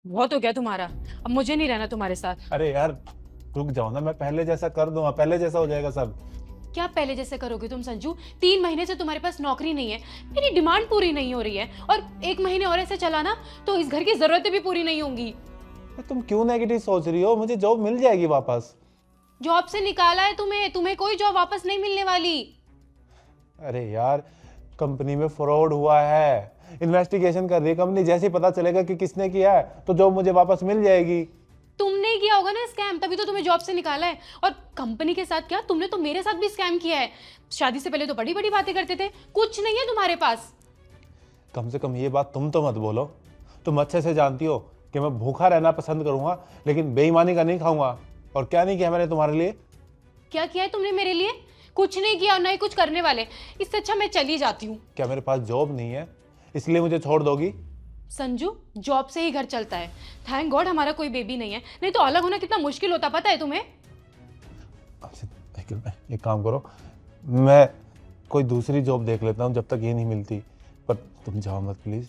बहुत हो गया तुम्हारा। अब मुझे नहीं रहना तुम्हारे साथ। अरे यार, रुक जाओ ना, मैं पहले जैसा कर दूंगा, पहले जैसा हो जाएगा सब। क्या पहले जैसे करोगे तुम संजू? 3 महीने से तुम्हारे पास नौकरी नहीं है, मेरी डिमांड पूरी नहीं हो रही है, और 1 महीने और ऐसे चला ना तो इस घर की जरूरतें भी पूरी नहीं होंगी। तुम क्यों नेगेटिव सोच रही हो? मुझे जॉब मिल जाएगी वापस। जॉब से निकाला है तुम्हें, तुम्हें कोई जॉब वापस नहीं मिलने वाली। अरे यार, कंपनी में फ्रॉड हुआ है, इन्वेस्टिगेशन कर रही है कंपनी। जैसे ही पता चलेगा कि किसने किया है तो जॉब मुझे वापस मिल जाएगी। तुमने किया होगा ना स्कैम, तभी तो तुम्हें जॉब से निकाला है। और कंपनी के साथ क्या, तुमने तो मेरे साथ भी स्कैम किया है। शादी से पहले तो बड़ी बड़ी बातें करते थे, कुछ नहीं है तुम्हारे पास। कम से कम ये बात तुम तो मत बोलो। तुम अच्छे से जानती हो कि मैं भूखा रहना पसंद करूंगा, लेकिन बेईमानी का नहीं खाऊंगा। और क्या नहीं किया मैंने तुम्हारे लिए? क्या किया है तुमने मेरे लिए? कुछ नहीं किया और ना ही कुछ करने वाले। इससे अच्छा मैं चली जाती हूँ। क्या मेरे पास जॉब नहीं है इसलिए मुझे छोड़ दोगी? संजू, जॉब से ही घर चलता है। थैंक गॉड हमारा कोई बेबी नहीं है, नहीं तो अलग होना कितना मुश्किल होता, पता है तुम्हें? अच्छा, एक काम करो, मैं कोई दूसरी जॉब देख लेता हूँ जब तक ये नहीं मिलती। पर तुम जाओ मत प्लीज।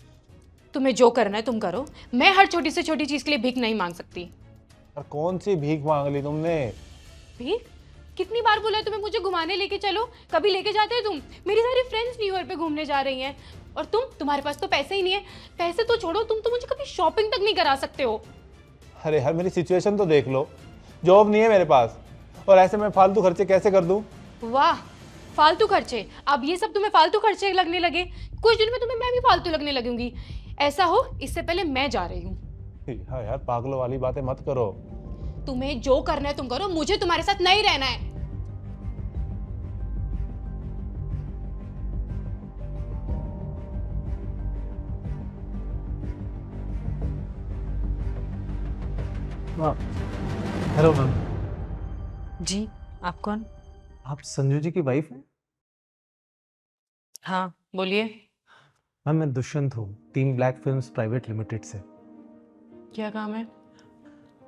तुम्हें जो करना है तुम करो, मैं हर छोटी से छोटी चीज के लिए भीख नहीं मांग सकती। और कौन सी भीख मांग ली तुमने? भीख? कितनी बार बोला है तुम्हें मुझे घुमाने लेके चलो? कभी लेके जाते हो तुम? मेरी सारी फ्रेंड्स न्यू ईयर पे घूमने जा रही हैं, और तुम्हारे पास तो पैसे ही नहीं है। पैसे तो छोड़ो, तुम तो मुझे कभी शॉपिंग तक नहीं करा सकते हो। अरे यार, मेरी सिचुएशन तो देख लो, जॉब नहीं है मेरे पास, और ऐसे मैं फालतू खर्चे कैसे कर दूं? वाह, फालतू खर्चे! अब ये सब तुम्हें फालतू खर्चे लगने लगे? कुछ दिन में तुम्हें मैं भी फालतू लगने लगूंगी। ऐसा हो, इससे पहले मैं जा रही हूँ। हाँ यार, पागलों वाली बातें मत करो। तुम्हें जो करना है तुम करो, मुझे तुम्हारे साथ नहीं रहना है। Hello ma'am. जी, आप कौन? आप संजू जी की वाइफ हैं? हाँ, बोलिए। मैम, मैं दुष्यंत हूँ, team black films private limited से। क्या काम है?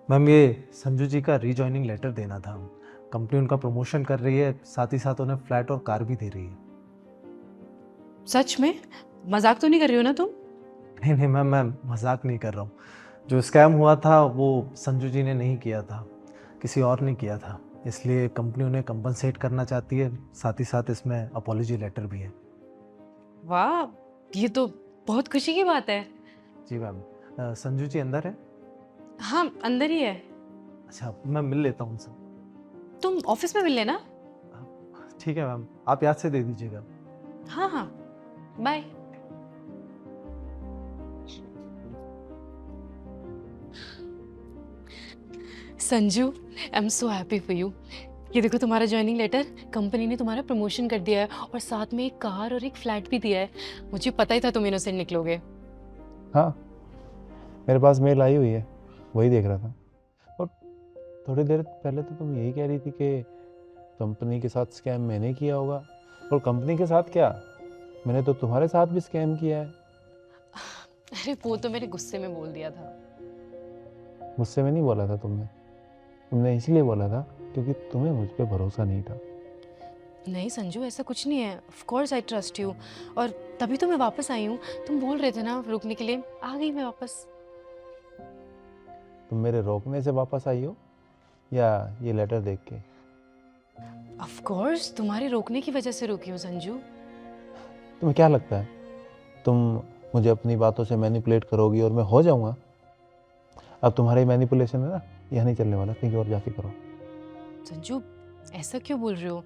मैम, ये संजू जी का रीजॉइनिंग लेटर देना था। कंपनी उनका प्रमोशन कर रही है, साथ ही साथ उन्हें फ्लैट और कार भी दे रही है। सच में? मजाक तो नहीं कर रही हो ना तुम? नहीं नहीं मैम, मैं मजाक नहीं कर रहा हूँ। जो स्कैम हुआ था वो संजू जी ने नहीं किया था, किसी और ने किया था। इसलिए कंपनी उन्हें कंपनसेट करना चाहती है, साथ ही साथ इसमें अपॉलॉजी लेटर भी है। वाह, ये तो बहुत खुशी की बात है। जी मैम। संजू जी अंदर है? हाँ, अंदर ही है। अच्छा, मैं मिल लेता हूँ उनसे। तुम ऑफिस में मिल लेना। ठीक है मैम, आप याद से दे दीजिएगा। हाँ हाँ, bye. Sanju, I am so happy for you. ये देखो तुम्हारा ज्वाइनिंग लेटर। कंपनी ने तुम्हारा प्रमोशन कर दिया है, और साथ में एक कार और एक फ्लैट भी दिया है। मुझे पता ही था तुम इनोसेंट निकलोगे। हाँ, मेरे पास मेल आई हुई है, वही देख रहा था। और थोड़ी देर पहले तो तुम यही कह रही थी कि कंपनी के साथ स्कैम मैंने किया होगा। और कंपनी के साथ क्या, मैंने तो तुम्हारे साथ भी स्कैम किया है। अरे वो तो मैंने गुस्से में बोल दिया था। मुझसे में नहीं बोला था तुमने। तुमने इसलिए बोला था क्योंकि तुम्हें मुझ पे भरोसा नहीं था। नहीं संजू, ऐसा कुछ नहीं है। Of course I trust you, और तभी तो मैं वापस आई हूँ। तुम बोल रहे थे ना रुकने के लिए, आ गई मैं वापस। तुम मेरे रोकने से वापस आई हो या ये लेटर देख के? ऑफ कोर्स तुम्हारे रोकने की वजह से रुकी हूँ संजू। तुम्हें क्या लगता है तुम मुझे अपनी बातों से मैनिपुलेट करोगी और मैं हो जाऊंगा? अब तुम्हारी मैनिपुलेशन है ना, यह नहीं चलने वाला, कहीं और जाके करो। संजू, ऐसा क्यों बोल रहे हो?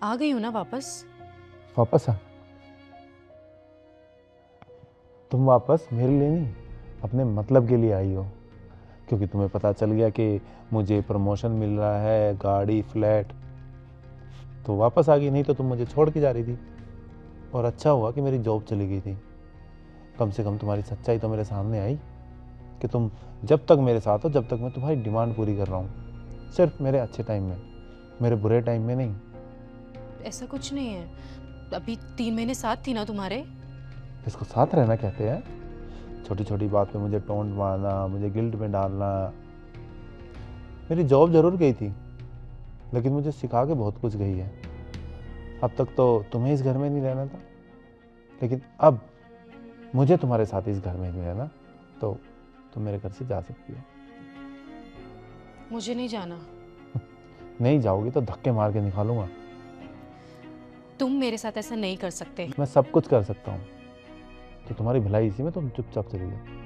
आ गई हूँ ना वापस। वापस आ? तुम वापस मेरे लिए नहीं, अपने मतलब के लिए आई हो, क्योंकि तुम्हें पता चल गया कि मुझे प्रमोशन मिल रहा है, गाड़ी, फ्लैट, तो वापस आ गई। नहीं तो तुम मुझे छोड़ के जा रही थी। और अच्छा हुआ कि मेरी जॉब चली गई थी। कम से कम तुम्हारी सच्चाई तो मेरे सामने आई कि तुम जब तक मेरे साथ हो, जब तक मैं तुम्हारी डिमांड पूरी कर रहा हूँ, सिर्फ मेरे अच्छे टाइम में, मेरे बुरे टाइम में नहीं। ऐसा कुछ नहीं है, अभी 3 महीने साथ थी ना तुम्हारे। इसको साथ रहना कहते हैं? छोटी छोटी बात पे मुझे टोंट मारना, मुझे गिल्ट में डालना। मेरी जॉब जरूर गई थी, लेकिन मुझे सिखा के बहुत कुछ गई है। अब तक तो तुम्हें इस घर में नहीं रहना था, लेकिन अब मुझे तुम्हारे साथ इस घर में नहीं रहना। तो तुम मेरे घर से जा सकती हो। मुझे नहीं जाना। नहीं जाओगी तो धक्के मार के निकालूंगा। तुम मेरे साथ ऐसा नहीं कर सकते। मैं सब कुछ कर सकता हूँ, तो तुम्हारी भलाई इसी में, तुम चुपचाप चली जाओ।